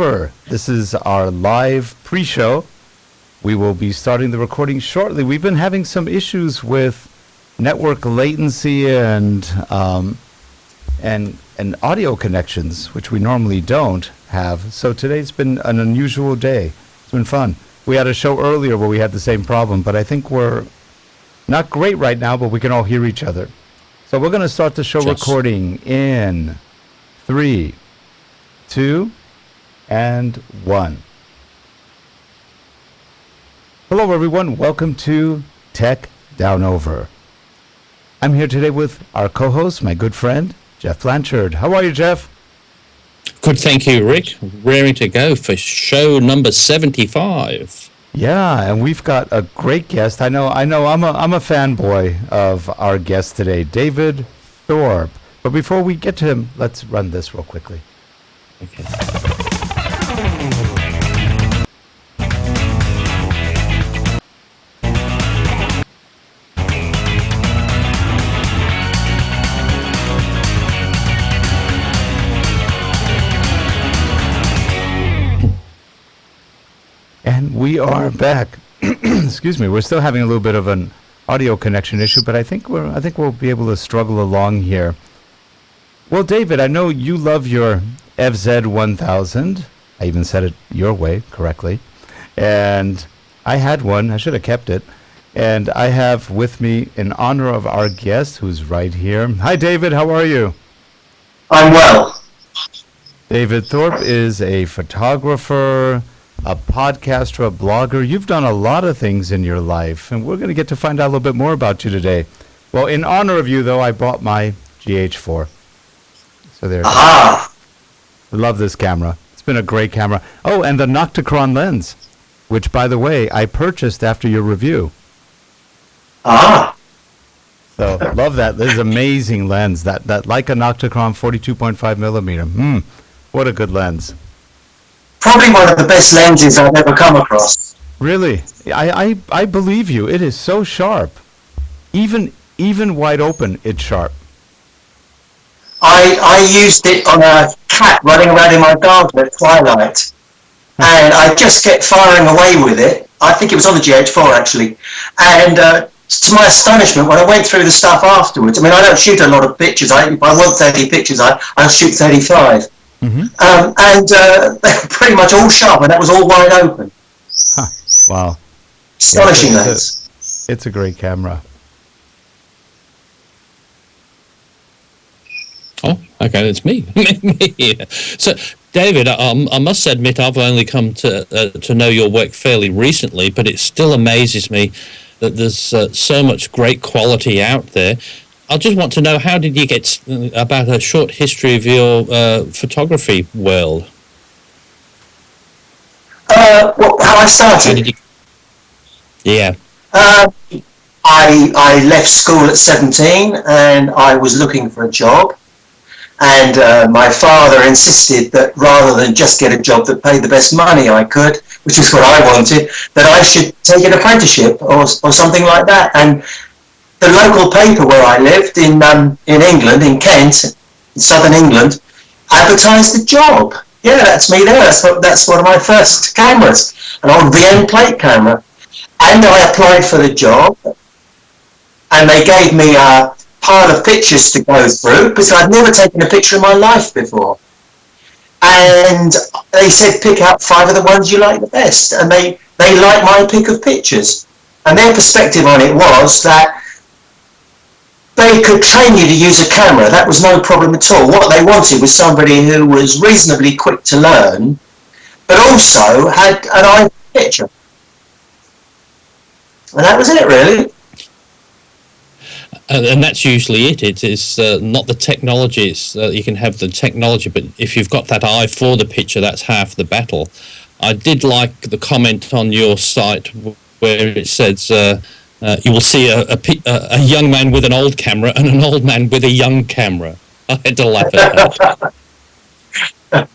over. This is our live pre-show. We will be starting the recording shortly. We've been having some issues with network latency and audio connections, which we normally don't have. So today's been an unusual day. It's been fun. We had a show earlier where we had the same problem, but I think we're not great right now, but we can all hear each other. So we're going to start the show recording in 3, 2, and 1. Hello, everyone. Welcome to Tech Down Over. I'm here today with our co-host, my good friend, Geoff Blanchard. How are you, Geoff? Good, thank you, Rick. Raring to go for show number 75. Yeah, and we've got a great guest. I know. I'm a fanboy of our guest today, David Thorpe. But before we get to him, let's run this real quickly. Okay. And we are back. Excuse me. We're still having a little bit of an audio connection issue, but I think we'll be able to struggle along here. Well, David, I know you love your FZ1000. I even said it your way correctly. And I had one. I should have kept it. And I have with me, in honor of our guest, who's right here. Hi, David. How are you? I'm well. David Thorpe is a photographer, a podcaster, a blogger. You've done a lot of things in your life, and we're going to get to find out a little bit more about you today. Well, in honor of you, though, I bought my GH4. So there. I love this camera. It's been a great camera. Oh, and the Nocticron lens, which, by the way, I purchased after your review. So love that. This is an amazing lens. That Leica Nocticron 42.5 millimeter. What a good lens. Probably one of the best lenses I've ever come across. Really? I believe you. It is so sharp. Even wide open, it's sharp. I used it on a cat running around in my garden at twilight. And I just kept firing away with it. I think it was on the GH4 actually. And to my astonishment, when I went through the stuff afterwards, I mean, I don't shoot a lot of pictures. If I want 30 pictures, I'll shoot 35. And they were pretty much all sharp, and that was all wide open. Wow. Astonishing lens. It's a great camera. Oh, okay, that's me. So, David, I must admit I've only come to know your work fairly recently, but it still amazes me that there's so much great quality out there. I just want to know, how did you get about a short history of your photography world? How I started? Yeah. I left school at 17 and I was looking for a job. And my father insisted that rather than just get a job that paid the best money I could, which is what I wanted, that I should take an apprenticeship or something like that. And the local paper where I lived in England, in Kent, in southern England, advertised the job. Yeah, that's me there. That's one of my first cameras, an old VN plate camera. And I applied for the job, and they gave me a pile of pictures to go through because I'd never taken a picture in my life before. And they said, pick out 5 of the ones you like the best. And they liked my pick of pictures. And their perspective on it was that they could train you to use a camera. That was no problem at all. What they wanted was somebody who was reasonably quick to learn, but also had an eye for the picture. And that was it, really. And that's usually it. It is not the technology. It's, you can have the technology, but if you've got that eye for the picture, that's half the battle. I did like the comment on your site where it says you will see a young man with an old camera and an old man with a young camera. I had to laugh at that.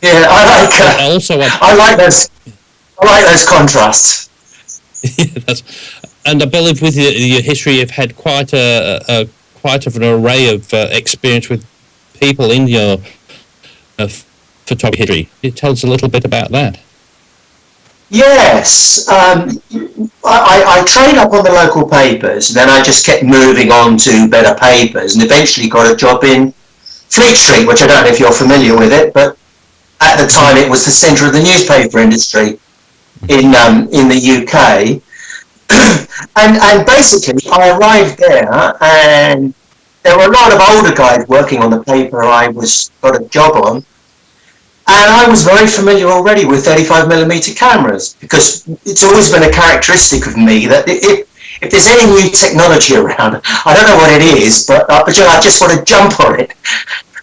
Yeah, I like those contrasts. Yeah, and I believe with your history, you've had quite an array of experience with people in your photography history. Can you tell us a little bit about that? Yes, I trained up on the local papers, and then I just kept moving on to better papers, and eventually got a job in Fleet Street, which I don't know if you're familiar with it, but at the time it was the centre of the newspaper industry in the UK. and basically I arrived there, and there were a lot of older guys working on the paper I got a job on. And I was very familiar already with 35mm cameras, because it's always been a characteristic of me that if there's any new technology around, I don't know what it is, but I just want to jump on it.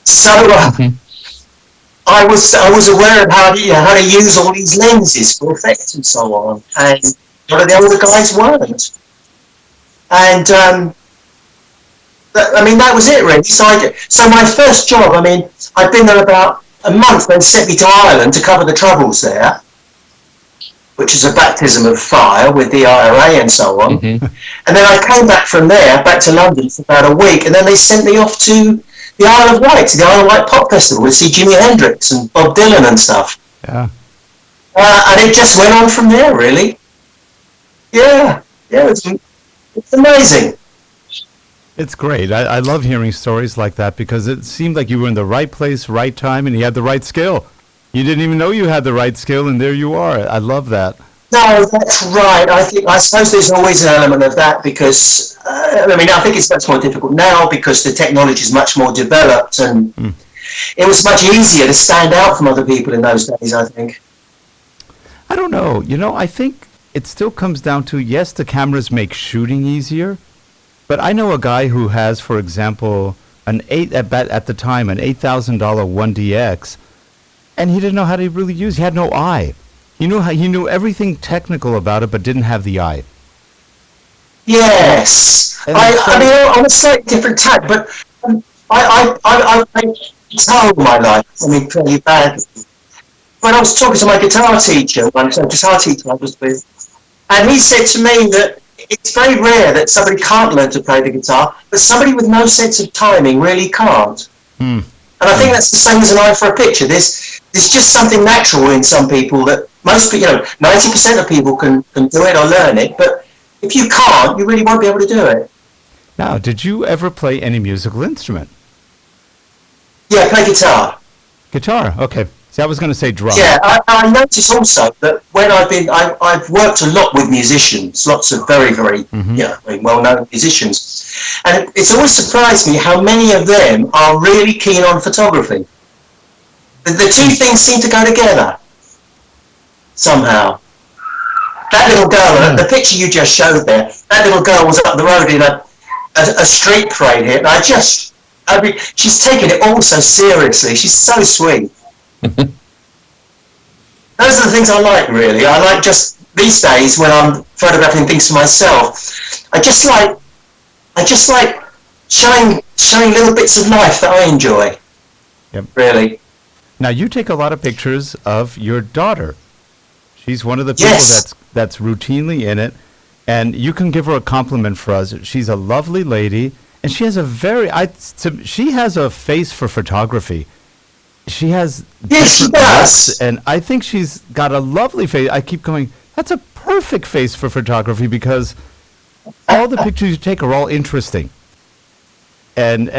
So I was aware of how to use all these lenses for effects and so on, and a lot of the older guys weren't. And that was it really. So my first job, I'd been there about a month. They sent me to Ireland to cover the Troubles there, which is a baptism of fire with the IRA and so on. And then I came back from there, back to London for about a week, and then they sent me off to the Isle of Wight, to the Isle of Wight Pop Festival, to see Jimi Hendrix and Bob Dylan and stuff. Yeah. And it just went on from there, really. Yeah, it's amazing. It's great. I love hearing stories like that, because it seemed like you were in the right place, right time, and you had the right skill. You didn't even know you had the right skill, and there you are. I love that. No, that's right. I suppose there's always an element of that, because I think it's much more difficult now because the technology is much more developed, and it was much easier to stand out from other people in those days, I think. I don't know. I think it still comes down to, yes, the cameras make shooting easier. But I know a guy who has, for example, at the time, an $8,000 1DX, and he didn't know how to really use. He had no eye. He knew everything technical about it, but didn't have the eye. Yes, I'm a slightly different type, but I played guitar all my life. Fairly badly. When I was talking to my guitar teacher, I was with, and he said to me that it's very rare that somebody can't learn to play the guitar, but somebody with no sense of timing really can't. And I think that's the same as an eye for a picture. There's just something natural in some people that most people, 90% of people can do it or learn it, but if you can't, you really won't be able to do it. Now, did you ever play any musical instrument? Yeah, play guitar. Guitar, okay. See, I was going to say drum. Yeah, I notice also that when I've worked a lot with musicians, lots of very, very, well-known musicians, and it's always surprised me how many of them are really keen on photography. The two things seem to go together somehow. That little girl, the picture you just showed there, that little girl was up the road in a street parade here, and she's taken it all so seriously. She's so sweet. Those are the things I like, really. I like just these days when I'm photographing things for myself. I just like showing little bits of life that I enjoy. Yep. Really. Now you take a lot of pictures of your daughter. She's one of the people that's routinely in it, and you can give her a compliment for us. She's a lovely lady, and she has she has a face for photography. She has different looks, and I think she's got a lovely face. I keep going, that's a perfect face for photography, because all the pictures you take are all interesting. And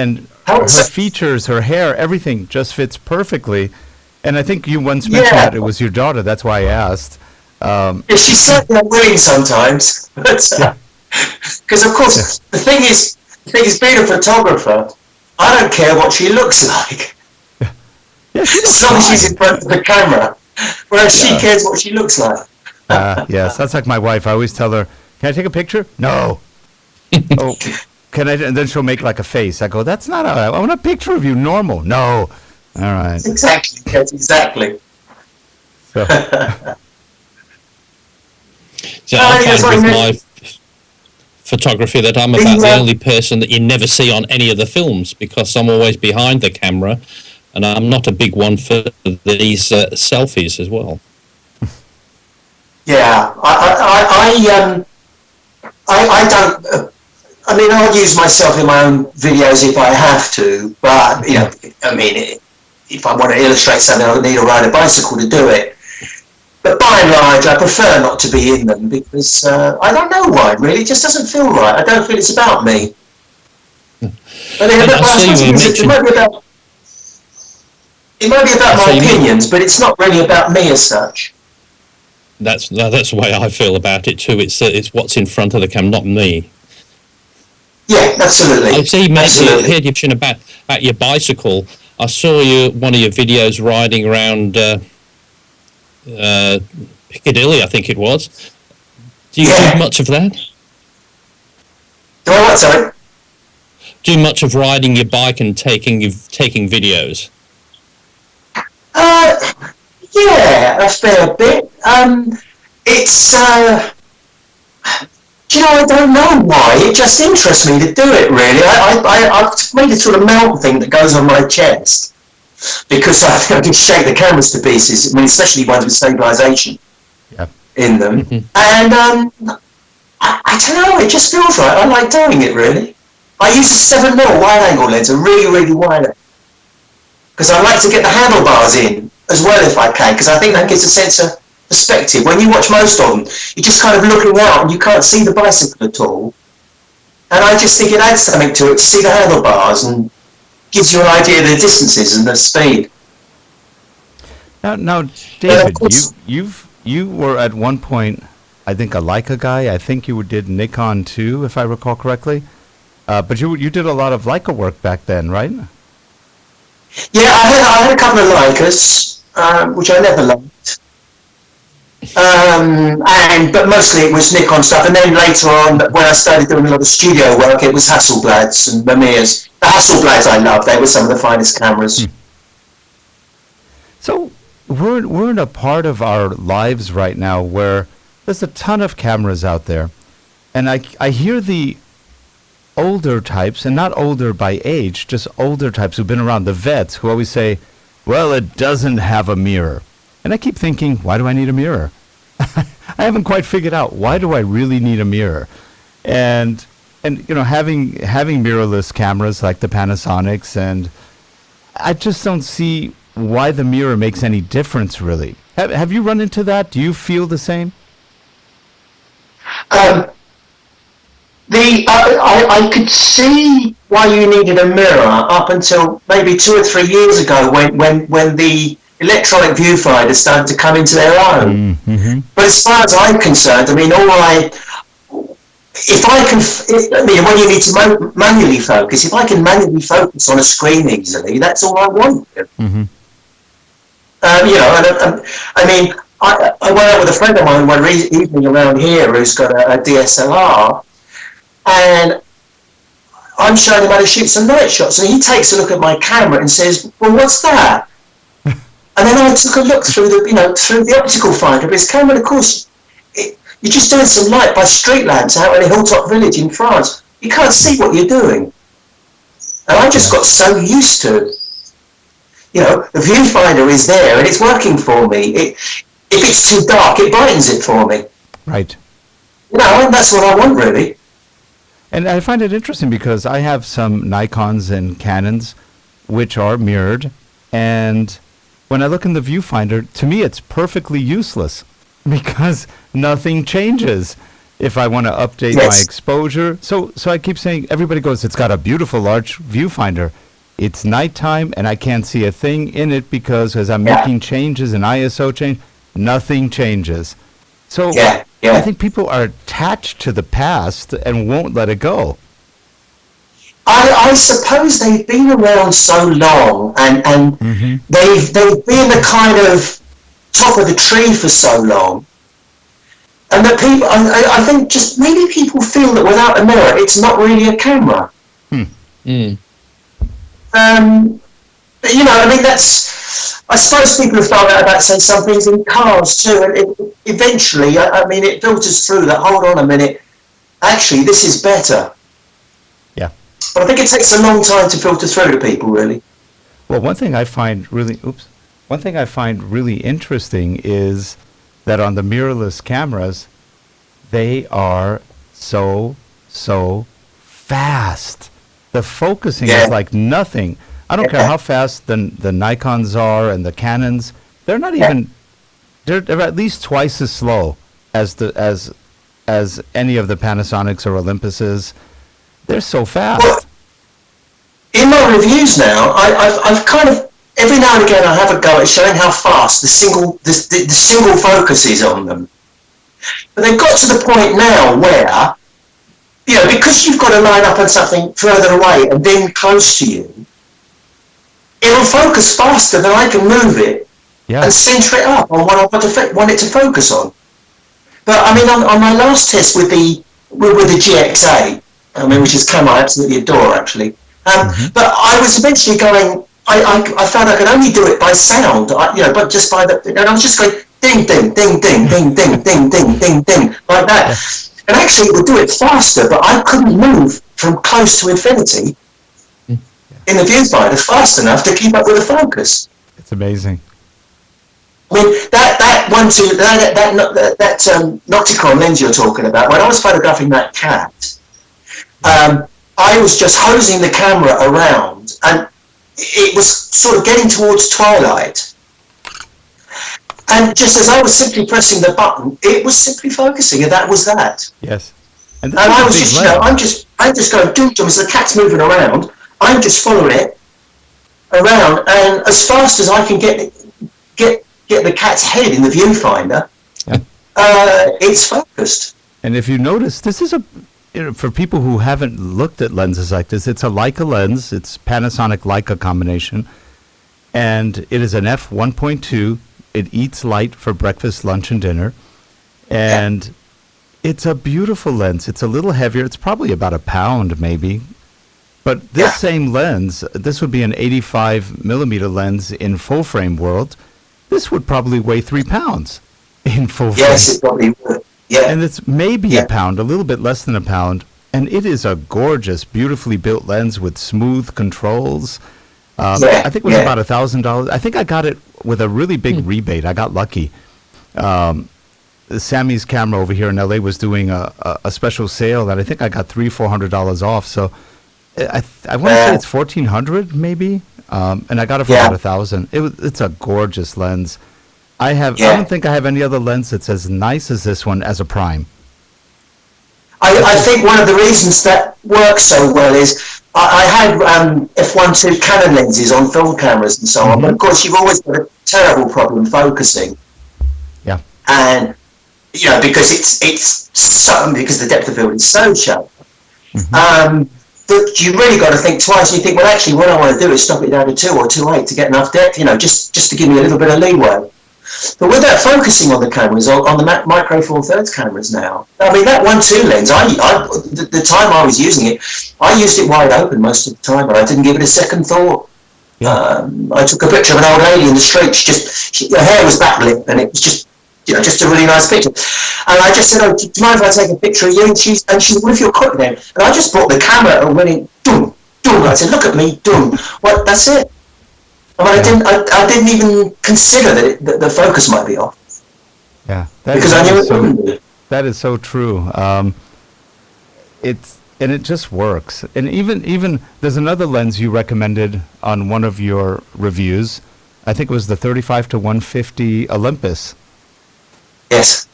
her features, her hair, everything just fits perfectly. And I think you once mentioned that it was your daughter. That's why I asked. She's certainly unwilling sometimes. Because, of course, the thing is, being a photographer, I don't care what she looks like. Yeah, as long as she's in front of the camera, whereas she cares what she looks like. Yes, that's like my wife. I always tell her, "Can I take a picture?" No. Oh, can I? And then she'll make like a face. I go, "That's not. I want a picture of you, normal." No. All right. Exactly. Yes, exactly. So, I find with my photography that I'm about the only person that you never see on any of the films, because I'm always behind the camera. And I'm not a big one for these selfies as well. Yeah, I don't. I'll use myself in my own videos if I have to, but if I want to illustrate something, I need to ride a bicycle to do it. But by and large, I prefer not to be in them because I don't know why, really. It just doesn't feel right. I don't feel it's about me. But then, it might be about my opinions, but it's not really about me as such. That's the way I feel about it too. It's what's in front of the camera, not me. Yeah, absolutely. I see, mate. You heard you mention about your bicycle. I saw one of your videos riding around Piccadilly, I think it was. Do you do much of that? Do I what, sorry? Do much of riding your bike and taking videos? Yeah, a fair bit. It's, do you know, I don't know why. It just interests me to do it, really. I've made a sort of mount thing that goes on my chest because I can shake the cameras to pieces, I mean, especially ones with stabilisation in them. And I don't know, it just feels right. I like doing it, really. I use a 7mm wide-angle lens, a really, really wide, because I like to get the handlebars in as well if I can, because I think that gives a sense of perspective. When you watch most of them, you're just kind of looking out and you can't see the bicycle at all. And I just think it adds something to it to see the handlebars and gives you an idea of the distances and the speed. Now, David, you were at one point, I think, a Leica guy. I think you did Nikon too, if I recall correctly. But you did a lot of Leica work back then, right? Yeah, I had a couple of Leicas, which I never liked. But mostly it was Nikon stuff. And then later on, when I started doing a lot of studio work, it was Hasselblads and Mamiya's. The Hasselblads I loved. They were some of the finest cameras. So we're in a part of our lives right now where there's a ton of cameras out there. And I hear the older types, and not older by age, just older types who've been around, the vets, who always say, well, it doesn't have a mirror. And I keep thinking, why do I need a mirror? I haven't quite figured out, why do I really need a mirror? And you know, having mirrorless cameras like the Panasonics, and I just don't see why the mirror makes any difference, really. Have you run into that? Do you feel the same? I could see why you needed a mirror up until maybe 2 or 3 years ago when the electronic viewfinder started to come into their own. Mm-hmm. But as far as I'm concerned, I mean, when you need to manually focus, if I can manually focus on a screen easily, that's all I want. Mm-hmm. You know, I mean, I went out with a friend of mine one evening around here who's got a DSLR, and I'm showing him how to shoot some night shots, and he takes a look at my camera and says, well, what's that? And then I took a look through the optical finder of his camera, and of course, you're just doing some light by street lamps out in a hilltop village in France. You can't see what you're doing. And I just got so used to, you know, the viewfinder is there and it's working for me. If it's too dark, it brightens it for me. Right. You know, and that's what I want, really. And I find it interesting because I have some Nikons and Canons which are mirrored, and when I look in the viewfinder, to me it's perfectly useless because nothing changes if I want to update my exposure. So I keep saying, everybody goes, it's got a beautiful large viewfinder. It's nighttime and I can't see a thing in it because as I'm making changes in ISO change, nothing changes. So I think people are attached to the past and won't let it go. I suppose they've been around so long and mm-hmm. they've been the kind of top of the tree for so long, and that people, I think, just maybe people feel that without a mirror, it's not really a camera. You know, I mean, I suppose people have found out about, say, some things in cars too, and eventually, I mean, it filters through that, hold on a minute, actually, this is better. Yeah. But I think it takes a long time to filter through to people, really. Well, one thing I find really interesting is that on the mirrorless cameras, they are so fast. The focusing is like nothing. I don't care Yeah. how fast the Nikons are and the Canons. They're not even. They're at least twice as slow as as any of the Panasonics or Olympuses. They're so fast. Well, in my reviews now, I've kind of every now and again I have a go at showing how fast the single focus is on them. But they've got to the point now where, you know, because you've got to line up on something further away and then close to you, it'll focus faster than I can move it and center it up on what I want it to focus on. But I mean, on my last test with the GX8, I mean, which is camera I absolutely adore, actually. But I was eventually going. I found I could only do it by sound, but just by and I was just going ding, ding, ding, ding, ding, ding, ding, ding, ding, ding, like that. And actually, it would do it faster, but I couldn't move from close to infinity in the viewfinder fast enough to keep up with the focus. It's amazing. I mean, that Nocticon lens you're talking about, when I was photographing that cat, I was just hosing the camera around, and it was sort of getting towards twilight. And just as I was simply pressing the button, it was simply focusing, and that was that. Yes. And I was just, I'm just going doom as the cat's moving around. I'm just following it around, and as fast as I can get the cat's head in the viewfinder, it's focused. And if you notice, this is for people who haven't looked at lenses like this, it's a Leica lens. It's Panasonic Leica combination, and it is an f1.2. It eats light for breakfast, lunch, and dinner, and it's a beautiful lens. It's a little heavier. It's probably about a pound, maybe. But this same lens, this would be an 85 millimeter lens in full frame world. This would probably weigh 3 pounds in full frame. Yes, it probably would. Yeah. And it's maybe a pound, a little bit less than a pound. And it is a gorgeous, beautifully built lens with smooth controls. I think it was about $1,000. I think I got it with a really big rebate. I got lucky. Sammy's camera over here in LA was doing a special sale that I think I got $300-400 off. So I want to say it's $1,400 maybe, and I got it for about $1,000. It's a gorgeous lens. I don't think I have any other lens that's as nice as this one as a prime. I think one of the reasons that works so well is I had f1.2 Canon lenses on film cameras and so on, but of course you've always got a terrible problem focusing. Yeah. And because because the depth of field is so shallow. But you really got to think twice. And you think, well, actually, what I want to do is stop it down to 2 or 2.8 to get enough depth, just to give me a little bit of leeway. But with that focusing on the cameras, on the Micro Four Thirds cameras now, I mean, that 1.2 lens, the time I was using it, I used it wide open most of the time, but I didn't give it a second thought. Yeah. I took a picture of an old lady in the street. Her hair was backlit, and it was just a really nice picture. And I just said, "Oh, do you mind if I take a picture of you?" And she said, "What if you're quick then?" And I just brought the camera and went in, doom, doom. I said, "Look at me, doom." Well, that's it. I mean, I didn't even consider that the focus might be off. Yeah, because I knew it wouldn't be. That is so true. It just works. And even there's another lens you recommended on one of your reviews. I think it was the 35 to 150 Olympus. Yes.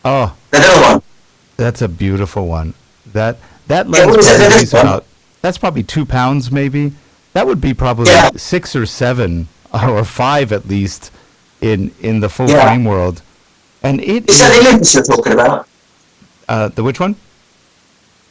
Oh, another one. That's a beautiful one. That lens that's probably 2 pounds maybe. That would be probably 6 or 7 or 5 at least in the full frame world. And is that the Olympus you're talking about? The which one?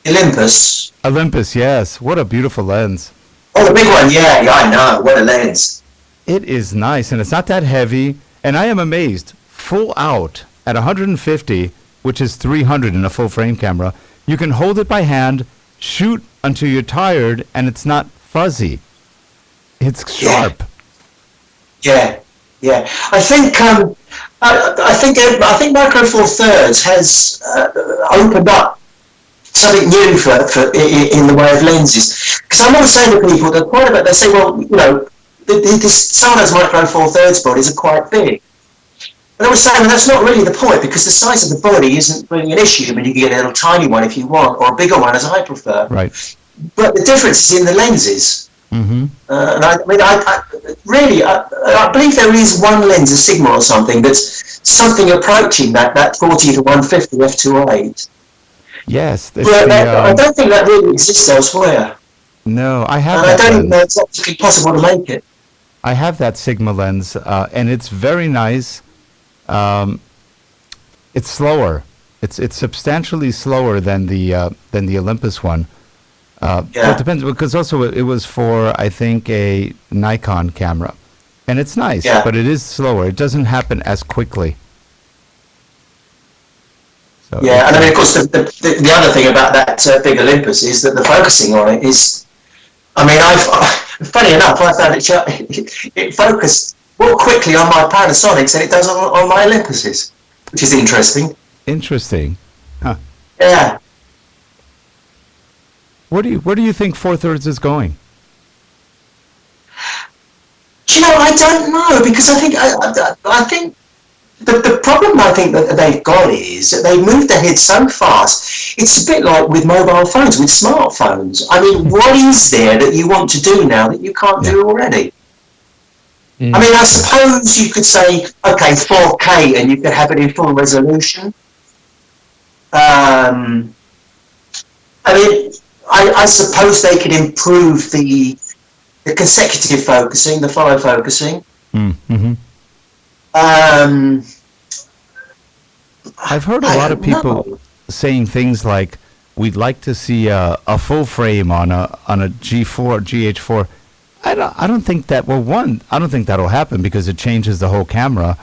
Olympus. Olympus, yes. What a beautiful lens. Oh, the big one. Yeah, I know. What a lens. It is nice, and it's not that heavy. And I am amazed. Full out at 150, which is 300 in a full frame camera, you can hold it by hand, shoot until you're tired, and it's not fuzzy. It's sharp. Yeah. I think Micro Four Thirds has opened up something new for in the way of lenses. Because I'm always saying to people, they say, well, some of those Micro Four Thirds bodies are quite big. And I was saying, well, that's not really the point, because the size of the body isn't really an issue. I mean, you can get a little tiny one if you want, or a bigger one, as I prefer. Right. But the difference is in the lenses. Mm-hmm. And I believe there is one lens, a Sigma or something, that's something approaching that 40 to 150 f2.8. Yes, it's But I the don't think that really exists elsewhere. no. I have And I that don't even know lens. it's actually possible to make it. I have that Sigma lens, and it's very nice. Um, it's slower. It's substantially slower than the Olympus one. Well, it Yeah, depends because also it was for I think a Nikon camera, and it's nice, yeah, but it is slower. It doesn't happen as quickly. So yeah. it's And I mean, of course, the other thing about that big Olympus is that the focusing on it is, I mean, funny enough, I found it focused more quickly on my Panasonics than it does on my Olympuses, which is interesting. interesting. Huh. Yeah. Where do you think 4/3 is going? Do you know, I don't know, because I think the problem I think that they've got is that they moved ahead so fast. It's a bit like with mobile phones, with smartphones. I mean, what is there that you want to do now that you can't Yeah, do already? I Mm. mean, I yeah. suppose you could say, okay, 4K, and you could have it in full resolution. Um, I mean, I suppose they could improve the consecutive focusing, the follow focusing. Mm-hmm. Um, I've heard a I lot of don't people know. saying things like, "We'd like to see a full frame on a G4 GH4." I don't think that. Well, one, I don't think that'll happen because it changes the whole camera,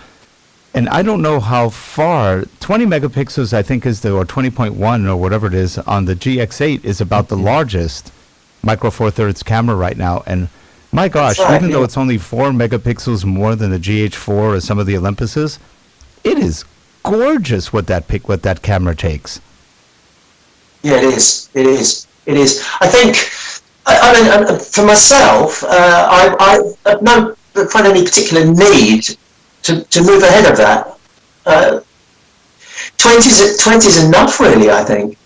and I don't know how far 20 megapixels. I think is the or 20.1 or whatever it is on the GX8 is about the largest micro four thirds camera right now, and my That's gosh, right, even though yeah. it's only 4 megapixels more than the GH4 or some of the Olympuses, it is gorgeous what that camera takes. Yeah, it is. It is. It is. I think. I mean, for myself, I don't find any particular need to move ahead of that. 20's enough, really. I think.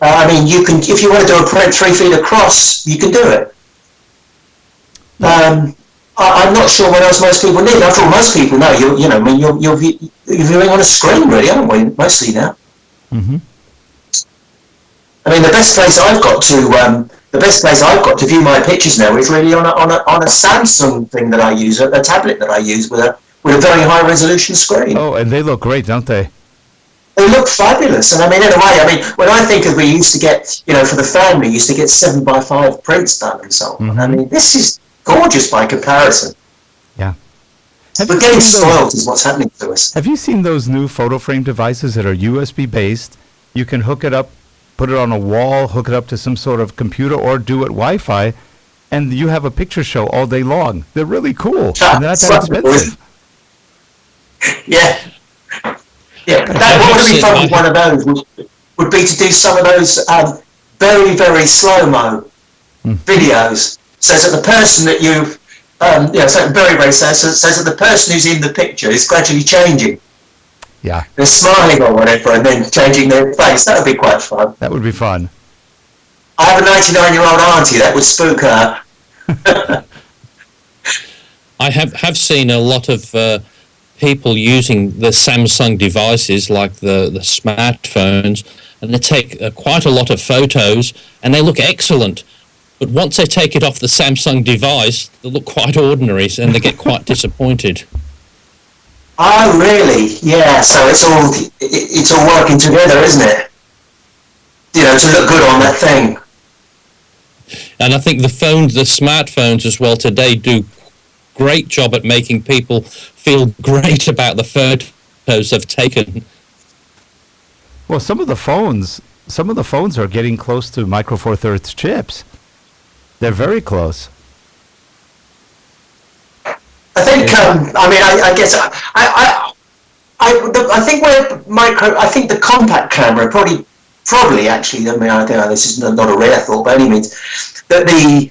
I mean, you can if you want to do a print 3 feet across, you can do it. Yeah. I'm not sure what else most people need. After all, most people know you know. I mean, you're viewing on a screen, really, aren't we? Mostly now. Hmm. I mean, the best place I've got to view my pictures now is really on a Samsung thing that I use, a tablet that I use with a very high resolution screen. Oh, and they look great, don't they? They look fabulous, and I mean, in a way, I mean, when I think of we used to get, for the family, used to get 7x5 prints done and so on. I Hmm. mean, this is gorgeous by comparison. Yeah. Have We're you getting seen those? spoiled, is what's happening to us. Have you seen those new photo frame devices that are USB based? You can hook it up, put it on a wall, hook it up to some sort of computer, or do it Wi-Fi, and you have a picture show all day long. They're really cool, and they're not It's that wonderful, isn't expensive. it? Yeah. Yeah, Gotta I that check what have it. would be seen. fun I with have, one of those would be to do some of those very, very slow-mo Mm. videos, so that the person that you've, so very, very slow, so that the person who's in the picture is gradually changing. Yeah, They're smiling or whatever, and then changing their face. That would be quite fun. that would be fun. I have a 99-year-old auntie. That would spook her. I have seen a lot of people using the Samsung devices like the smartphones, and they take quite a lot of photos, and they look excellent. But once they take it off the Samsung device, they look quite ordinary, and they get quite disappointed. Oh, really? Yeah. So it's all working together, isn't it? To look good on that thing. And I think the smartphones as well today do great job at making people feel great about the photos they've taken. Well, some of the phones are getting close to micro four thirds chips. They're very close. I think. It, I mean, I guess I think I think the compact camera probably actually. I mean, I think this is not a rare thought by any means. That the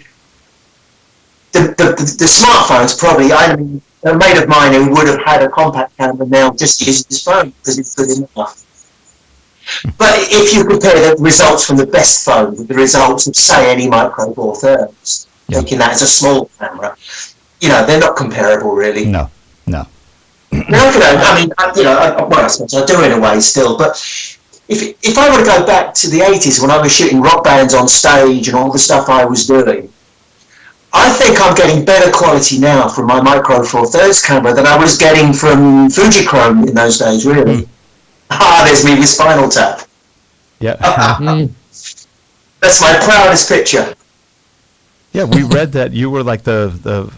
smartphones probably. I mean, a mate of mine who would have had a compact camera now just uses his phone because it's good enough. But if you compare the results from the best phone with the results of, say, any micro four thirds, taking that as a small camera. They're not comparable, really. No. I suppose I do in a way still, but if I were to go back to the 80s when I was shooting rock bands on stage and all the stuff I was doing, I think I'm getting better quality now from my Micro Four Thirds camera than I was getting from Fujichrome in those days, really. There's me with Spinal Tap. Yeah. That's my proudest picture. Yeah, we read that you were like the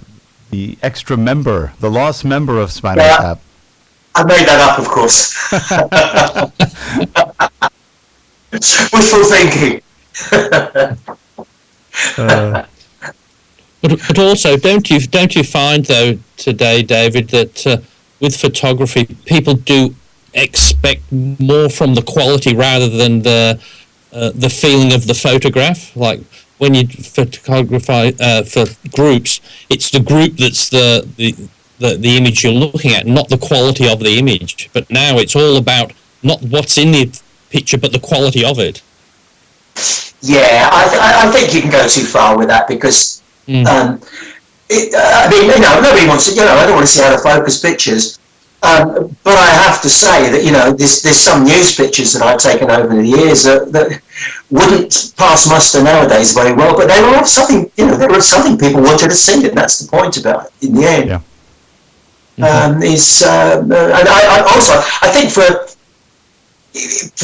extra member, the lost member of Spinal Tap. I made that up, of course. Wishful thinking. But also, don't you find though today, David, that with photography, people do expect more from the quality rather than the feeling of the photograph? Like when you photograph for groups, it's the group that's the image you're looking at, not the quality of the image. But now it's all about not what's in the picture, but the quality of it. Yeah, I think you can go too far with that because. Nobody wants to. I don't want to see out of focus pictures, but I have to say that there's some news pictures that I've taken over the years that wouldn't pass muster nowadays very well, but they were of something. They were something people wanted to see, and that's the point about it in the end. Yeah. And I think for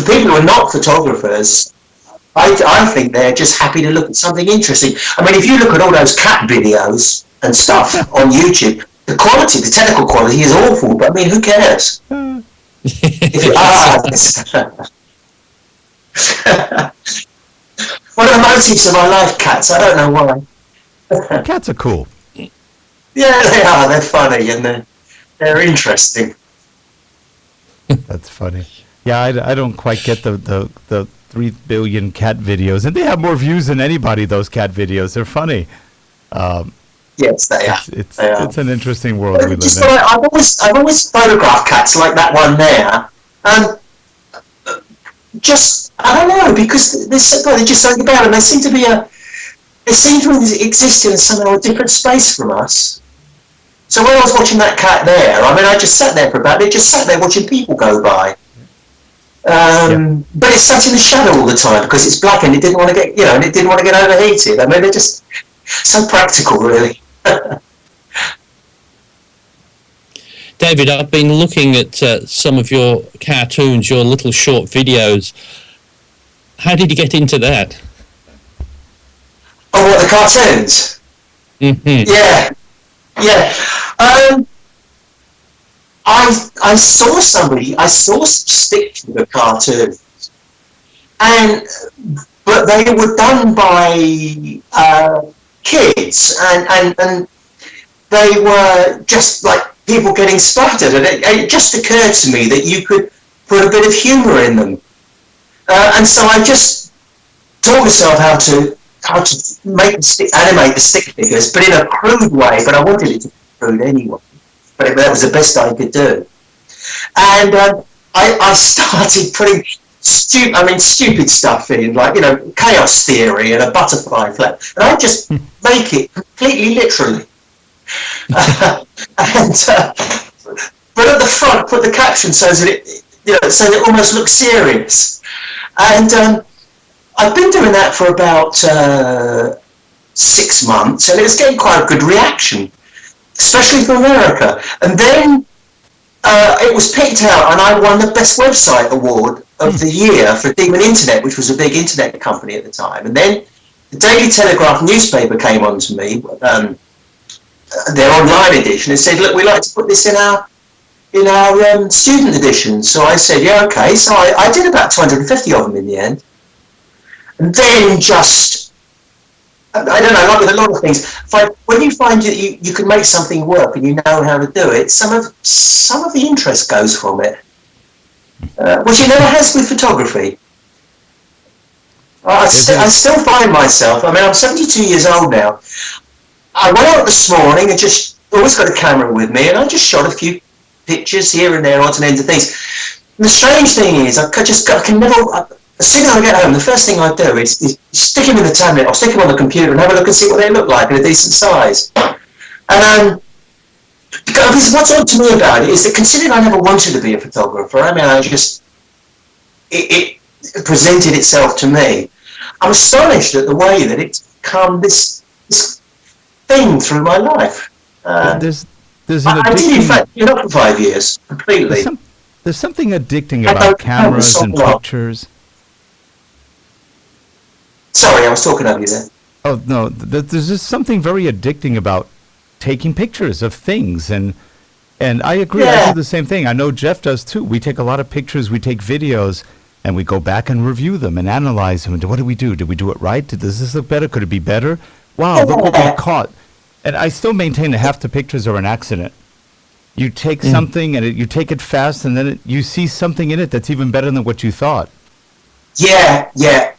people who are not photographers. I think they're just happy to look at something interesting. I mean, if you look at all those cat videos and stuff on YouTube, the technical quality is awful, but I mean, who cares? One of the motives of my life, cats. I don't know why. Cats are cool. Yeah, they are. They're funny and they're interesting. That's funny. Yeah, I don't quite get the 3 billion cat videos, and they have more views than anybody. Those cat videos, they're funny. Yes, they are. It's an interesting world we live in. I've always photographed cats like that one there, and just I don't know, because there's just something about them. They seem to exist in somehow a different space from us. So when I was watching that cat there, I mean, I just sat there for about. It just sat there watching people go by. But it sat in the shadow all the time because it's black and it didn't want to get, and it didn't want to get overheated. I mean, they're just so practical, really. David, I've been looking at some of your cartoons, your little short videos. How did you get into that? Oh, what, the cartoons? Mm-hmm. Yeah. I saw some stick figure cartoons, but they were done by kids, and they were just like people getting splattered, and it just occurred to me that you could put a bit of humour in them, and so I just taught myself how to animate the stick figures, but in a crude way. But I wanted it to be crude anyway. But that was the best I could do. And I started putting stupid stuff in, like, chaos theory and a butterfly flap. And I just make it completely literally. But at the front, put the caption so that it almost looks serious. And I've been doing that for about 6 months, and it was getting quite a good reaction, especially from America. And then it was picked out, and I won the Best Website Award of the year for Demon Internet, which was a big internet company at the time. And then the Daily Telegraph newspaper came on to me, their online edition, and said, "Look, we'd like to put this in our student edition." So I said, "Yeah, okay." So I did about 250 of them in the end. And then just, I don't know, like with a lot of things, when you find that you can make something work and you know how to do it, some of the interest goes from it, which it never has with photography. I still find myself, I mean, I'm 72 years old now. I went out this morning and just always got a camera with me, and I just shot a few pictures here and there, odds and ends of things. And the strange thing is, as soon as I get home, the first thing I do is stick them in the tablet or stick them on the computer and have a look and see what they look like in a decent size. And because what's odd to me about it is that considering I never wanted to be a photographer, I mean, it presented itself to me. I'm astonished at the way that it's become this thing through my life. There's an I did, in fact, give up for 5 years completely. There's something addicting about cameras and pictures. Sorry, I was talking over you there. Oh no, there's just something very addicting about taking pictures of things, and I agree. I do the same thing. I know Geoff does too. We take a lot of pictures, we take videos, and we go back and review them and analyze them. And what did we do? Did we do it right? Does this look better? Could it be better? Wow, look what we caught. And I still maintain that half the pictures are an accident. You take something and you take it fast, and then you see something in it that's even better than what you thought. Yeah.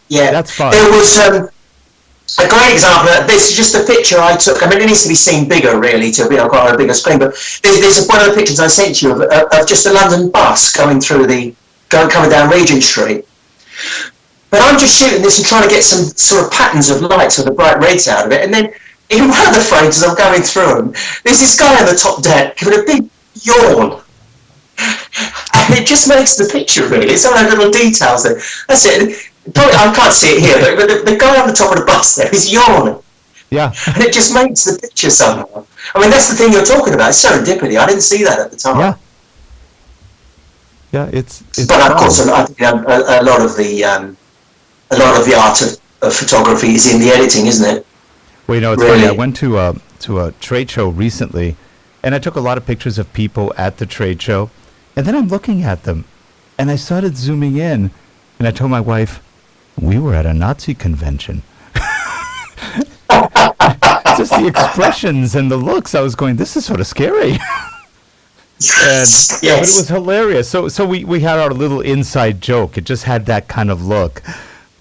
That's fine. There was a great example. This is just a picture I took. I mean, it needs to be seen bigger, really, to be quite on a bigger screen. But there's one of the pictures I sent you of just a London bus coming down Regent Street. But I'm just shooting this and trying to get some sort of patterns of lights with the bright reds out of it, and then in one of the frames, as I'm going through them, there's this guy on the top deck giving a big yawn. And it just makes the picture, really. It's all those little details there. That's it. Probably, I can't see it here, but the guy on the top of the bus there is yawning. Yeah. And it just makes the picture somehow. I mean, that's the thing you're talking about. It's serendipity. I didn't see that at the time. Yeah. Yeah, it's but of course, I think a lot of the art of photography is in the editing, isn't it? Well, it's really funny. I went to a trade show recently, and I took a lot of pictures of people at the trade show, and then I'm looking at them, and I started zooming in, and I told my wife, we were at a Nazi convention. Just the expressions and the looks, I was going, this is sort of scary. But it was hilarious. So we had our little inside joke. It just had that kind of look.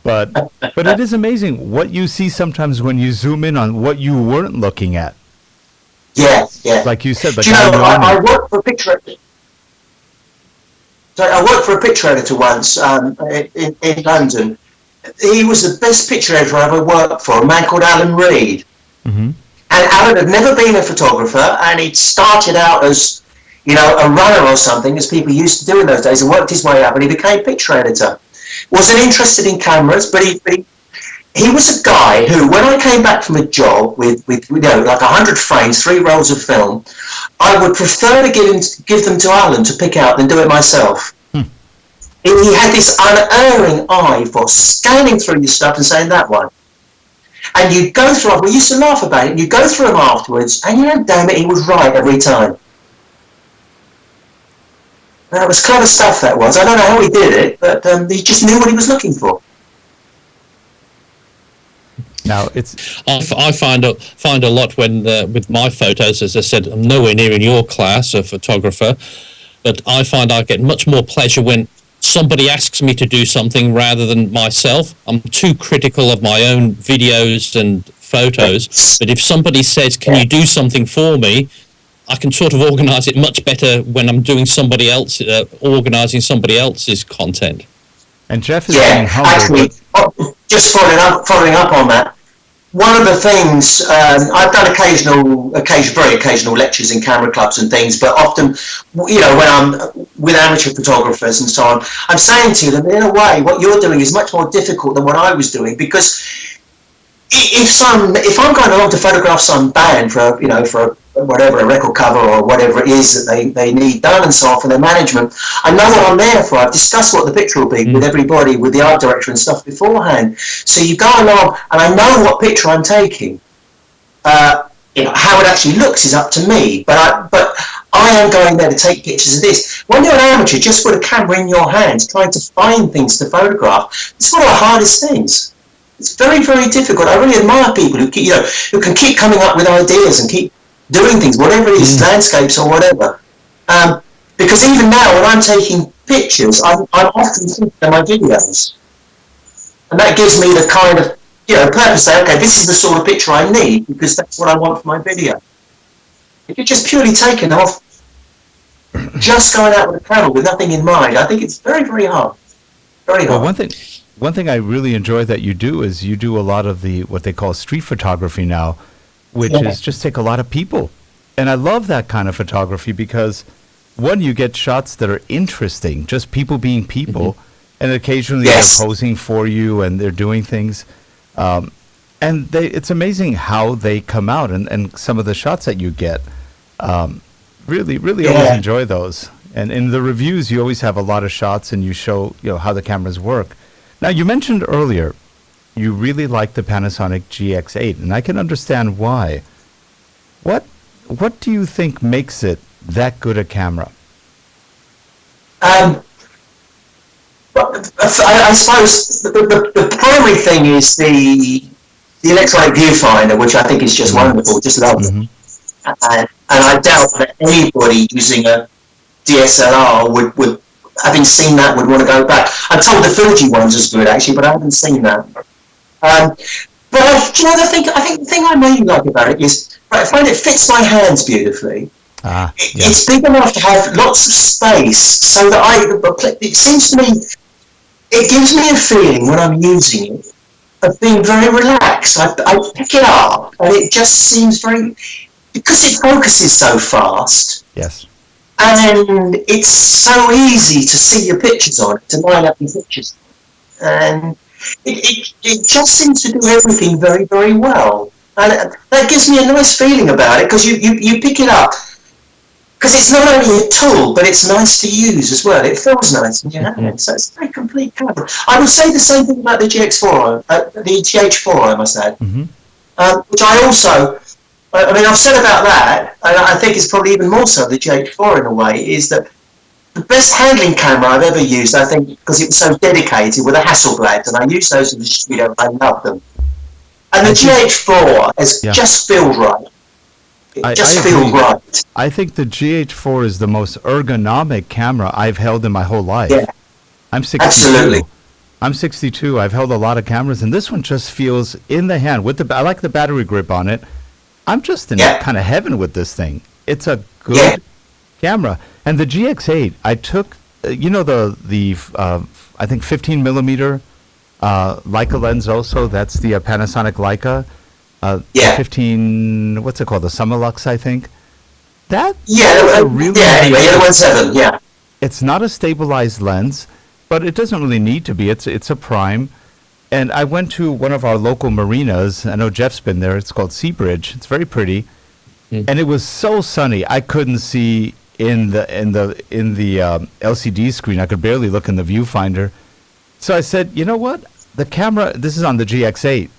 But it is amazing what you see sometimes when you zoom in on what you weren't looking at. Yeah. Like you said. Do you know, I worked for a picture editor. So I worked for a picture editor once in London. He was the best picture editor I ever worked for, a man called Alan Reed. Mm-hmm. And Alan had never been a photographer, and he'd started out as, a runner or something, as people used to do in those days, and worked his way up, and he became picture editor. Wasn't interested in cameras, but he was a guy who, when I came back from a job with like 100 frames, 3 rolls of film, I would prefer to give them to Alan to pick out than do it myself. He had this unerring eye for scanning through your stuff and saying that one. And you'd go through, we used to laugh about it, and you'd go through them afterwards, and damn it, he was right every time. That was clever stuff, that was. I don't know how he did it, but he just knew what he was looking for. Now I find a lot when with my photos, as I said, I'm nowhere near in your class of photographer, but I find I get much more pleasure when somebody asks me to do something rather than myself. I'm too critical of my own videos and photos, but if somebody says, can you do something for me, I can sort of organise it much better when I'm doing organising somebody else's content. And Geoff is being humble. Actually, just following up on that, one of the things, I've done very occasional lectures in camera clubs and things, but often, when I'm with amateur photographers and so on, I'm saying to them, in a way, what you're doing is much more difficult than what I was doing, because if I'm going along to photograph some band for a record cover or whatever it is that they need done and so on for their management, I know what I'm there for. I've discussed what the picture will be with everybody, with the art director and stuff beforehand. So you go along, and I know what picture I'm taking. How it actually looks is up to me, but I am going there to take pictures of this. When you're an amateur, just with a camera in your hands, trying to find things to photograph, it's one of the hardest things. It's very, very difficult. I really admire people who can keep coming up with ideas and keep doing things, whatever it is, landscapes or whatever. Because even now, when I'm taking pictures, I'm often thinking of my videos. And that gives me the kind of, purpose to say, okay, this is the sort of picture I need, because that's what I want for my video. If you're just purely taken off, just going out with a camera with nothing in mind, I think it's very, very hard. Very hard. Well, one thing I really enjoy that you do is you do a lot of the what they call street photography now, which Yeah. is just take a lot of people. And I love that kind of photography because one, you get shots that are interesting, just people being people, and occasionally Yes. they're posing for you and they're doing things. And it's amazing how they come out and some of the shots that you get. Really, really always Yeah. enjoy those. And in the reviews, you always have a lot of shots and you show, how the cameras work. Now, you mentioned earlier you really like the Panasonic GX8, and I can understand why. What do you think makes it that good a camera? But I suppose the primary thing is the electronic viewfinder, which I think is just wonderful, just lovely. And I doubt that anybody using a DSLR would having seen that would want to go back. I'm told the Fuji one's as good actually, but I haven't seen that. But I think the thing I mainly like about it is I find it fits my hands beautifully. It's big enough to have lots of space, so that it seems to me, it gives me a feeling when I'm using it of being very relaxed. I pick it up and it just seems very, because it focuses so fast. Yes. And it's so easy to see your pictures on it, to line up your pictures. And it just seems to do everything very, very well. And that gives me a nice feeling about it, because you pick it up. Because it's not only a tool, but it's nice to use as well. It feels nice in your hand, so it's a very complete camera. I would say the same thing about the GX4, the GH4, I must add, which I also, I mean, I've said about that, and I think it's probably even more so the GH4 in a way, is that the best handling camera I've ever used, I think, because it was so dedicated, were the Hasselblads, and I used those in the studio, I love them. And the GH4 has just felt right. It just feels right. I think the GH4 is the most ergonomic camera I've held in my whole life. Yeah. I'm 62. Absolutely. I'm 62. I've held a lot of cameras, and this one just feels in the hand. I like the battery grip on it. I'm just in kind of heaven with this thing. It's a good camera. And the GX8, I took, the I think 15 millimeter Leica lens also. That's the Panasonic Leica. 15, what's it called? The Summilux, I think. That really the 1.7, yeah. It's not a stabilized lens, but it doesn't really need to be. It's a prime. And I went to one of our local marinas. I know Geoff's been there. It's called Seabridge. It's very pretty. And it was so sunny. I couldn't see in the LCD screen. I could barely look in the viewfinder. So I said, you know what? The camera, this is on the GX8.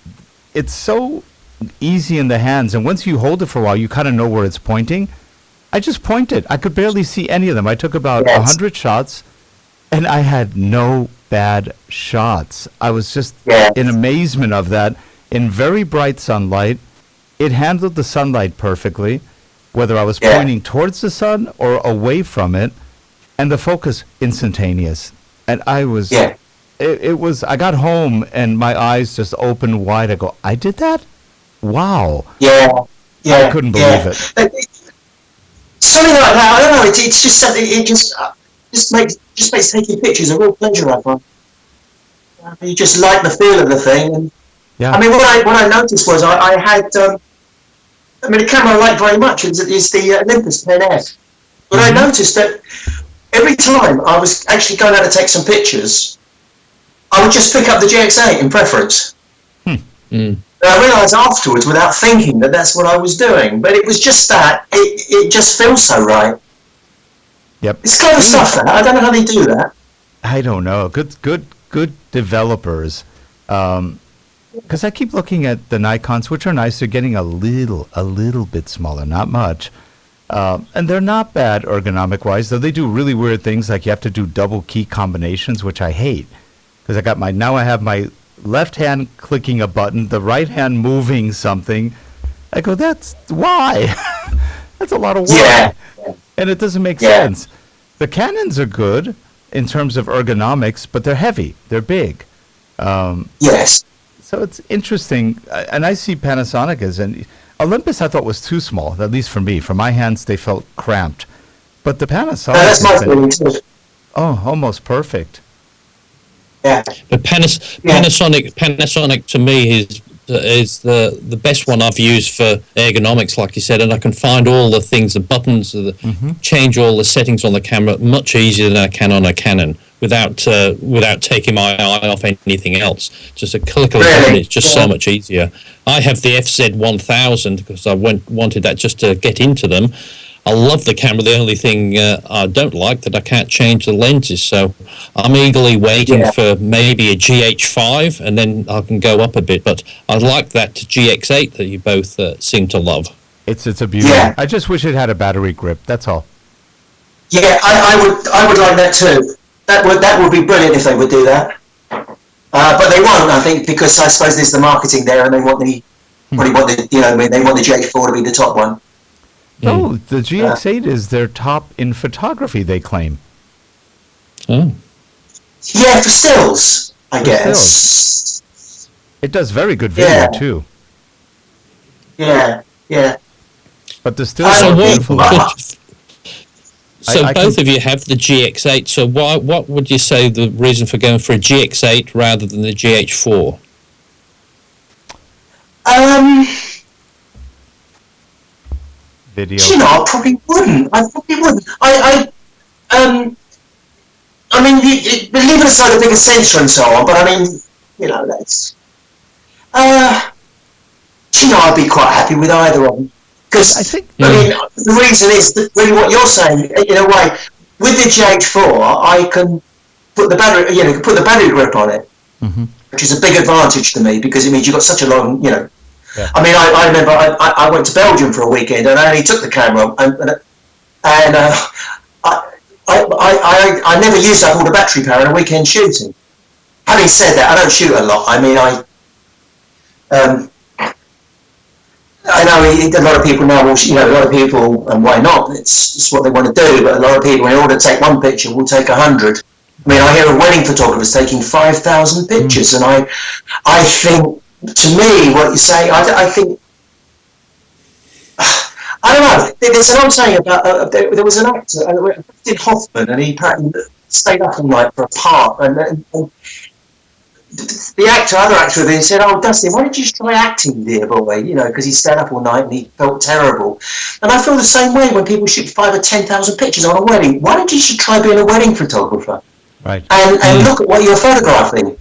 It's so easy in the hands, and once you hold it for a while, you kind of know where it's pointing. I just pointed. I could barely see any of them. I took about 100 shots, and I had no bad shots. I was just in amazement of that. In very bright sunlight, it handled the sunlight perfectly, whether I was pointing towards the sun or away from it, and the focus instantaneous. And I was, it was, I got home, and my eyes just opened wide. I go, I did that? Wow. I couldn't believe it. Something like that, I don't know, it's just something, it just makes taking pictures a real pleasure, I find. You just like the feel of the thing. And, I mean, what I noticed was I had, the camera I like very much is the Olympus 10F. But I noticed that every time I was actually going out to take some pictures, I would just pick up the GX8 in preference. I realised afterwards, without thinking, that that's what I was doing. But it was just that. It just feels so right. Yep. It's clever stuff, that. I don't know how they do that. I don't know. Good developers. Because I keep looking at the Nikons, which are nice. They're getting a little bit smaller, not much. And they're not bad ergonomic-wise, though they do really weird things, like you have to do double key combinations, which I hate. Because now I have my left hand clicking a button, the right hand moving something. I go, that's why? That's a lot of work. And it doesn't make sense. The Canons are good in terms of ergonomics, but they're heavy. They're big. So it's interesting. And I see Panasonic as, and Olympus I thought was too small, at least for me. For my hands, they felt cramped. But the Panasonic that's my feeling too. almost perfect. Yeah. But Panasonic to me is the best one I've used for ergonomics, like you said, and I can find all the things, the buttons, change all the settings on the camera much easier than I can on a Canon without taking my eye off anything else. Just a click of a button, it's just so much easier. I have the FZ1000 because I wanted that just to get into them. I love the camera. The only thing I don't like that I can't change the lenses. So I'm eagerly waiting for maybe a GH5, and then I can go up a bit. But I like that GX8 that you both seem to love. It's a beauty. Yeah. I just wish it had a battery grip. That's all. Yeah, I would like that too. That would be brilliant if they would do that. But they won't, I think, because I suppose there's the marketing there, and they want they want the GH4 to be the top one. No, the GX8 is their top in photography, they claim. Oh. Yeah, for stills, I guess. Stills. It does very good video, too. Yeah. But the stills are beautiful. So both of you have the GX8, so what would you say the reason for going for a GX8 rather than the GH4? Video. I probably wouldn't. I mean, leaving aside the bigger sensor and so on, but I mean, that's. I'd be quite happy with either of them. Because, I mean, the reason is that really what you're saying, in a way, with the GH4, I can put the battery grip on it, which is a big advantage to me because it means you've got such a long, Yeah. I mean, I remember I went to Belgium for a weekend and I only took the camera and I never used up all the battery power in a weekend shooting. Having said that, I don't shoot a lot. I mean, I know a lot of people now, a lot of people, and why not? It's what they want to do, but a lot of people, in order to take one picture, will take 100. I mean, I hear of wedding photographers taking 5,000 pictures, and I think, to me, what you say, I think, I don't know. There's an old saying about there was an actor, David Hoffman, and he apparently stayed up all night for a part, and the other actor, they said, "Oh, Dustin, why don't you just try acting, dear boy?" Because he stayed up all night and he felt terrible. And I feel the same way when people shoot 5,000 or 10,000 pictures on a wedding. Why don't you just try being a wedding photographer? Right. And look at what you're photographing.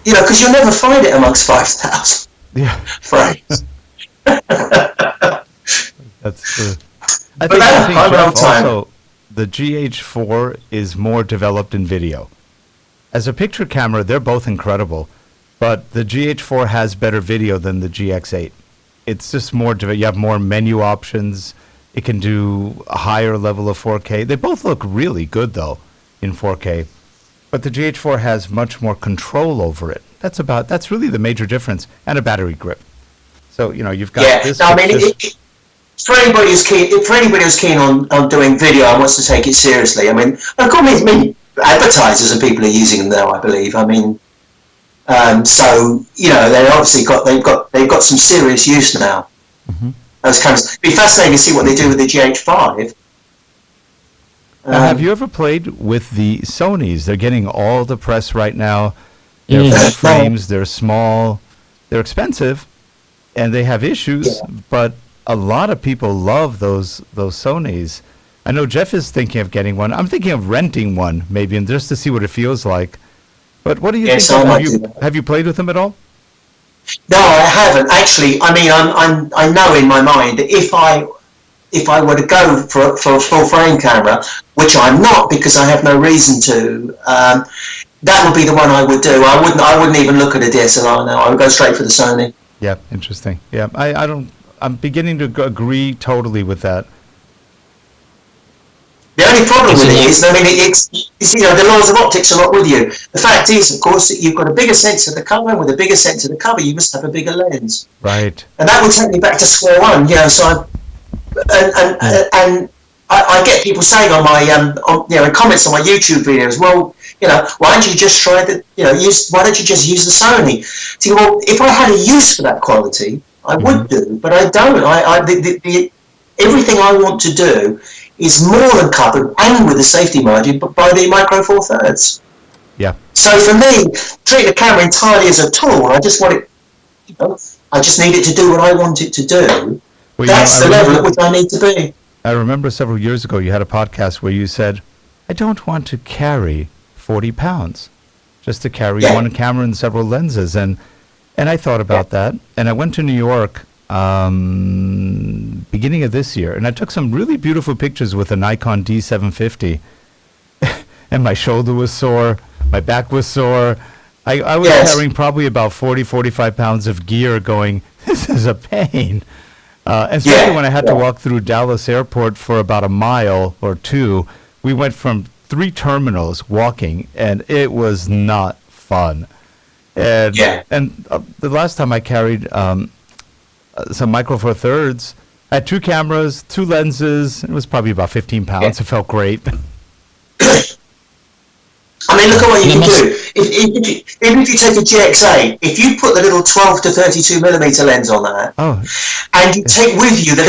Because you'll never find it amongst 5,000 frames. That's true. I think Geoff, also, the GH4 is more developed in video. As a picture camera, they're both incredible, but the GH4 has better video than the GX8. It's just more, you have more menu options. It can do a higher level of 4K. They both look really good, though, in 4K. But the GH4 has much more control over it. That's really the major difference, and a battery grip. So, you've got this. I mean, for anybody who's keen on doing video and wants to take it seriously, I mean, of course, advertisers and people are using them now, I believe. I mean, so they obviously they've got some serious use now. Those kind of. It'd be fascinating to see what they do with the GH5. Now, have you ever played with the Sonys? They're getting all the press right now. They're full frames. They're small. They're expensive, and they have issues. But a lot of people love those Sonys. I know Geoff is thinking of getting one. I'm thinking of renting one, maybe, and just to see what it feels like. But what do you think? Have you played with them at all? No, I haven't actually. I mean, I know in my mind that if I were to go for a full frame camera, which I'm not because I have no reason to, that would be the one I would do. I wouldn't even look at a DSLR now. I would go straight for the Sony. Yeah, interesting. Yeah, I'm beginning to agree totally with that. The only problem with it is, I mean, the laws of optics are not with you. The fact is, of course, that you've got a bigger sensor to cover, and with a bigger sensor to cover, you must have a bigger lens. Right. And that would take me back to square one. So I get people saying on my in comments on my YouTube videos, well, why don't you just try why don't you just use the Sony? See, well, if I had a use for that quality, I would do, but I don't. Everything I want to do is more than covered, and with a safety margin, but by the Micro Four Thirds. Yeah. So for me, treat the camera entirely as a tool. I just want it, I just need it to do what I want it to do. Well, That's the level at which I need to be. I remember several years ago you had a podcast where you said, I don't want to carry 40 pounds, just to carry one camera and several lenses. And I thought about that, and I went to New York beginning of this year, and I took some really beautiful pictures with a Nikon D750, and my shoulder was sore, my back was sore. I was carrying probably about 40, 45 pounds of gear going, this is a pain. Especially when I had to walk through Dallas Airport for about a mile or two. We went from 3 terminals walking, and it was not fun. And the last time I carried some Micro Four Thirds, I had 2 cameras, 2 lenses. It was probably about 15 pounds. It felt great. I mean, look at what you can do. Even if you take a GX8, if you put the little 12 to 32 millimeter lens on that, and you take with you the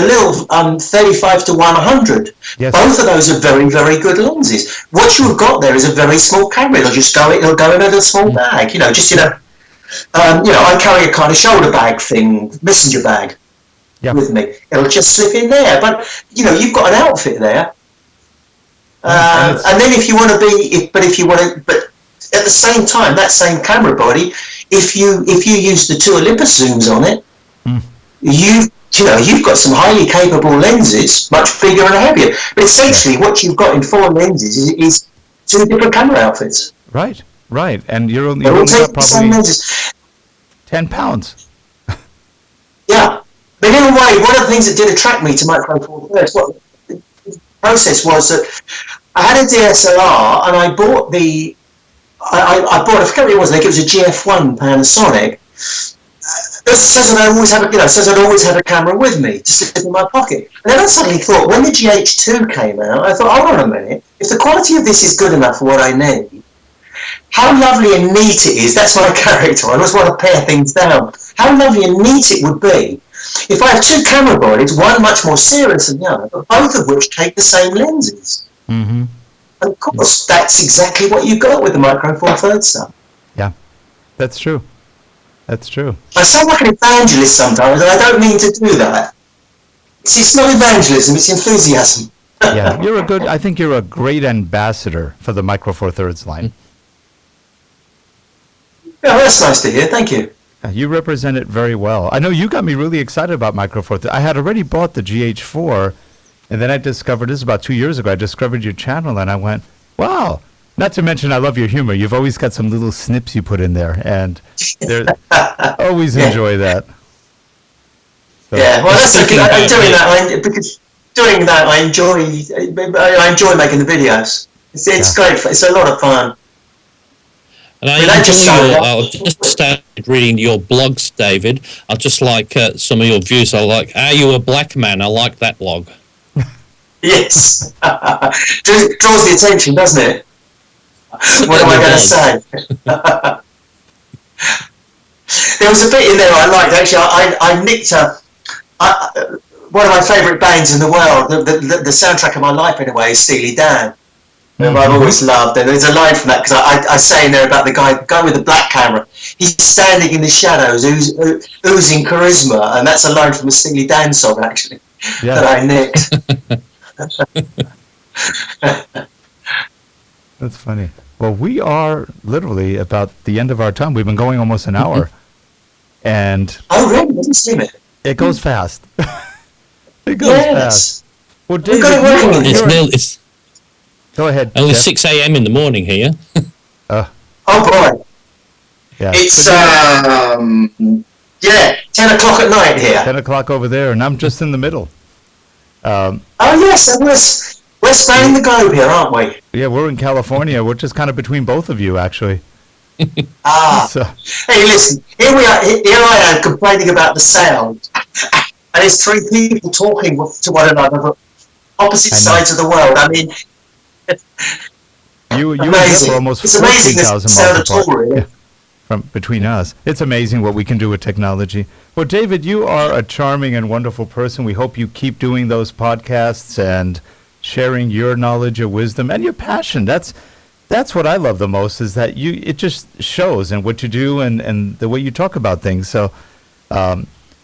little 35 to 100, both of those are very, very good lenses. What you have got there is a very small camera. It'll go in a little small bag. I carry a kind of shoulder bag thing, messenger bag with me. It'll just slip in there. But you've got an outfit there. And then if you want to but at the same time, that same camera body, if you use the 2 Olympus zooms on it, you've got some highly capable lenses, much bigger and heavier. But essentially, what you've got in 4 lenses is 2 different camera outfits. Right. And you're only got probably 10 pounds. Yeah. But in a way, one of the things that did attract me to Micro Four Thirds, the process was that I had a DSLR and I bought I forget what it was, I think it was a GF1 Panasonic. It says I'd always had a camera with me to slip in my pocket. And then I suddenly thought, when the GH2 came out, I thought, hold on a minute, if the quality of this is good enough for what I need, how lovely and neat it is. That's my character. I always want to pare things down. How lovely and neat it would be if I have 2 camera bodies, one much more serious than the other, but both of which take the same lenses. Mm-hmm. And of course, that's exactly what you got with the Micro Four Thirds stuff. Yeah, that's true. I sound like an evangelist sometimes, and I don't mean to do that. It's not evangelism; it's enthusiasm. Yeah, I think you're a great ambassador for the Micro Four Thirds line. Yeah, well, that's nice to hear. Thank you. You represent it very well. I know you got me really excited about Micro Four Thirds. I had already bought the GH4, and then I discovered, this is about 2 years ago, I discovered your channel, and I went, wow. Not to mention, I love your humor. You've always got some little snips you put in there, and always enjoy that. So. Yeah, well, that's okay. I'm doing that. I enjoy making the videos. It's great. It's a lot of fun. And I just started reading your blogs, David. I just like some of your views. I like, Are You a Black Man? I like that blog. Yes. Draws the attention, doesn't it? What am I going to say? There was a bit in there I liked. Actually, I nicked one of my favourite bands in the world. The soundtrack of my life, in a way, is Steely Dan. I've always loved, and there's a line from that, because I say in there about the guy with the black camera. He's standing in the shadows, oozing charisma, and that's a line from a Steely Dan song, actually, that I nicked. That's funny. Well, we are literally about the end of our time. We've been going almost an hour, and really? I didn't see it. It goes fast. It goes fast. Well, David, go ahead. Only 6 a.m. in the morning here. Oh boy. Yeah. It's 10 o'clock at night here. 10 o'clock over there, and I'm just in the middle. Yes, we're spanning the globe here, aren't we? Yeah, we're in California. We're just kind of between both of you, actually. So. Hey, listen, here I am complaining about the sound, and it's 3 people talking to one another from opposite sides of the world. I mean, you and Geoff are almost 14,000 miles apart from between us. It's amazing what we can do with technology. Well, David, you are a charming and wonderful person. We hope you keep doing those podcasts and sharing your knowledge, your wisdom, and your passion. That's That's what I love the most is that it just shows in what you do and the way you talk about things. So,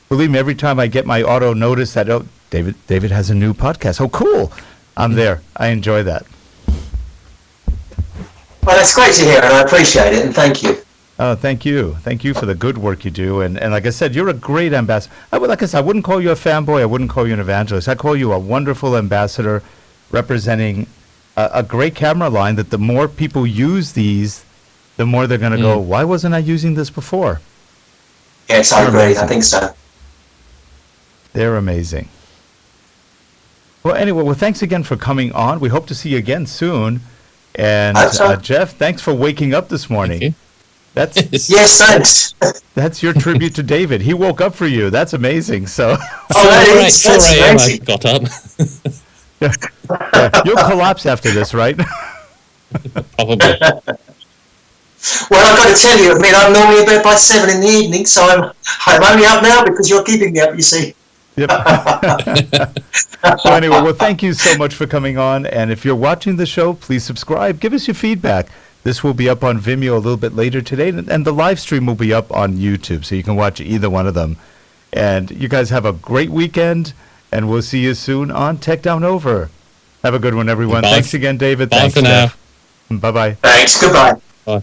believe me, every time I get my auto notice that, oh, David has a new podcast. Oh, cool. I'm there. I enjoy that. Well, that's great to hear, and I appreciate it, and thank you. Oh, thank you. Thank you for the good work you do. And like I said, you're a great ambassador. Like I said, I wouldn't call you a fanboy. I wouldn't call you an evangelist. I call you a wonderful ambassador representing a great camera line that the more people use these, the more they're going to go, why wasn't I using this before? Yes, I agree. I think so. They're amazing. Well, anyway, thanks again for coming on. We hope to see you again soon. And Geoff, thanks for waking up this morning. Thank you. That's yes, thanks. That's your tribute to David. He woke up for you. That's amazing. So, that's 4 a.m. I amazing. got up. You'll collapse after this, right? Probably. Well, I've got to tell you, I mean, I'm normally in bed by 7 in the evening, so I'm only up now because you're keeping me up, you see. Yep. So anyway, thank you so much for coming on. And if you're watching the show, please subscribe. Give us your feedback. This will be up on Vimeo a little bit later today, and the live stream will be up on YouTube, so you can watch either one of them. And you guys have a great weekend, and we'll see you soon on Tech Down Over. Have a good one, everyone. Bye. Thanks again, David. Bye Thanks, for now. Geoff. Bye-bye. Thanks, goodbye. Bye.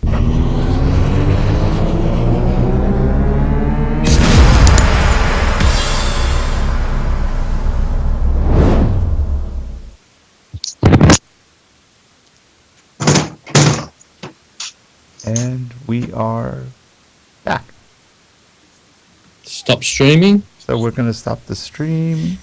And we are back. Stop streaming. So we're going to stop the stream.